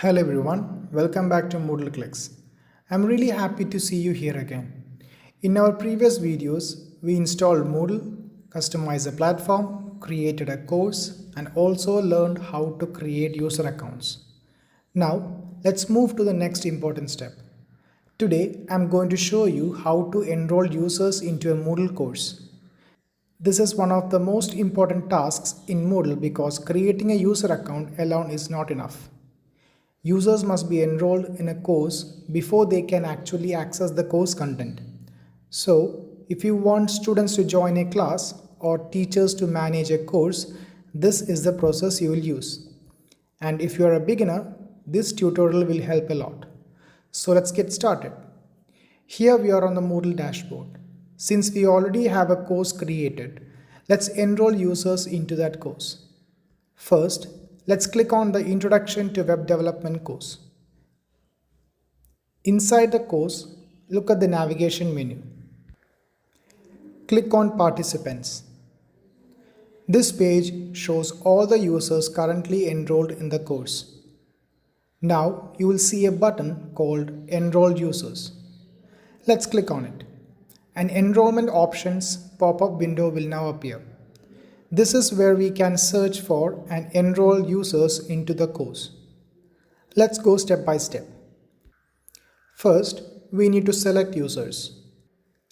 Hello everyone, welcome back to MoodleClicks. I'm really happy to see you here again. In our previous videos, we installed Moodle, customized a platform, created a course, and also learned how to create user accounts. Now, let's move to the next important step. Today, I'm going to show you how to enroll users into a Moodle course. This is one of the most important tasks in Moodle because creating a user account alone is not enough. Users must be enrolled in a course before they can actually access the course content. So, if you want students to join a class or teachers to manage a course, this is the process you will use. And if you are a beginner, this tutorial will help a lot. So let's get started. Here we are on the Moodle dashboard. Since we already have a course created, let's enroll users into that course. First, let's click on the Introduction to Web Development course. Inside the course, look at the navigation menu. Click on Participants. This page shows all the users currently enrolled in the course. Now you will see a button called Enroll Users. Let's click on it. An enrollment options pop-up window will now appear. This is where we can search for and enroll users into the course. Let's go step by step. First, we need to select users.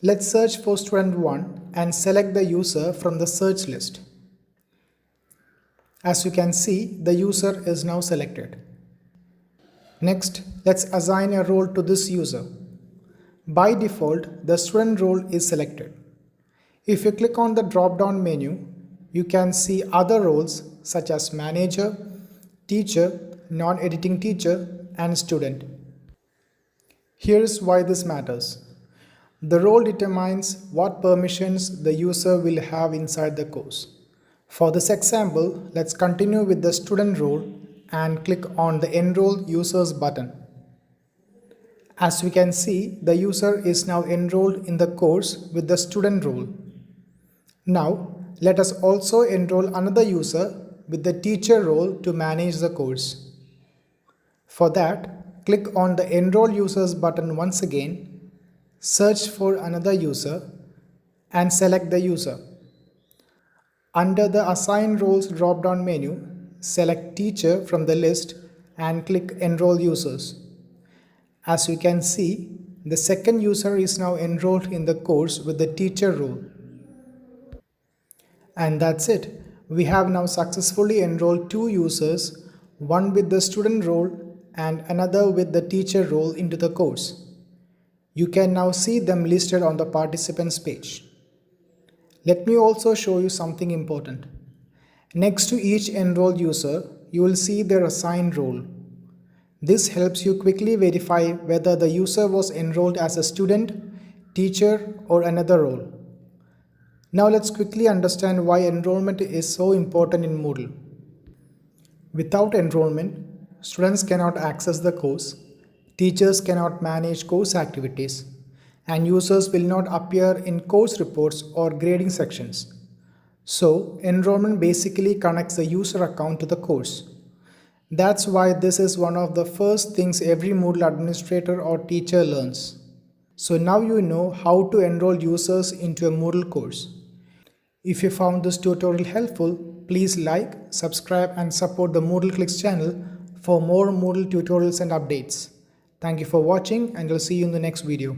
Let's search for student 1 and select the user from the search list. As you can see, the user is now selected. Next, let's assign a role to this user. By default, the student role is selected. If you click on the drop-down menu, you can see other roles such as manager, teacher, non-editing teacher, and student. Here's why this matters. The role determines what permissions the user will have inside the course. For this example, let's continue with the student role and click on the Enroll Users button. As we can see, the user is now enrolled in the course with the student role. Now, let us also enroll another user with the teacher role to manage the course. For that, click on the Enroll Users button once again, search for another user, and select the user. Under the Assign Roles drop-down menu, select Teacher from the list and click Enroll Users. As you can see, the second user is now enrolled in the course with the teacher role. And that's it. We have now successfully enrolled two users, one with the student role and another with the teacher role into the course. You can now see them listed on the participants page. Let me also show you something important. Next to each enrolled user, you will see their assigned role. This helps you quickly verify whether the user was enrolled as a student, teacher, or another role. Now let's quickly understand why enrollment is so important in Moodle. Without enrollment, students cannot access the course, teachers cannot manage course activities, and users will not appear in course reports or grading sections. So, enrollment basically connects the user account to the course. That's why this is one of the first things every Moodle administrator or teacher learns. So now you know how to enroll users into a Moodle course. If you found this tutorial helpful, please like, subscribe and support the MoodleClicks channel for more Moodle tutorials and updates. Thank you for watching and I'll see you in the next video.